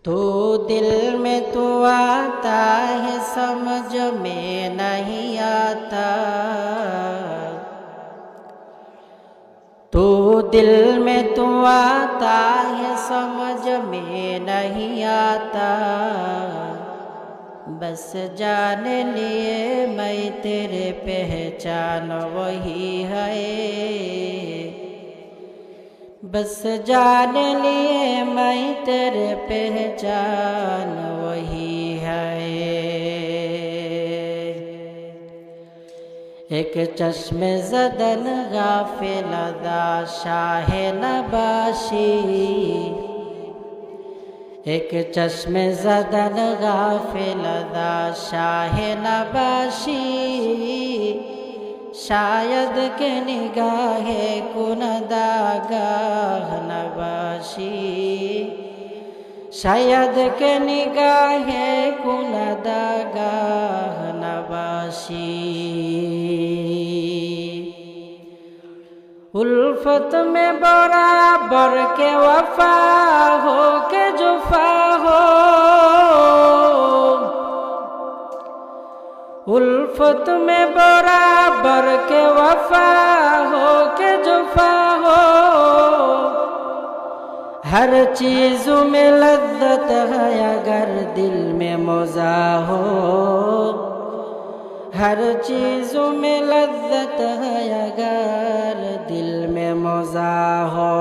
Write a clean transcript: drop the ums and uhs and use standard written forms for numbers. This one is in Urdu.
تو دل میں تو آتا ہے سمجھ میں نہیں آتا، تو دل میں تو آتا ہے سمجھ میں نہیں آتا، بس جان لیے میں تیرے پہچان وہی ہے، بس جان لیے میں تیرے پہچان وہی ہے۔ ایک چشم زدن غافل دا شاہ نباشی، ایک چشم زدن غافل دا شاہ نباشی، شاید کہ نگاہ کندہ گاہ نباشی، شاید کہ نگاہ کندہ گاہ نباشی، الفت میں برابر کے وفا ہو کے جفا ہو، الفت میں برابر کے وفا ہو کے جفا ہو، ہر چیز میں لذت ہے اگر دل میں مزہ ہو، ہر چیز میں لذت ہے اگر دل میں مزہ ہو۔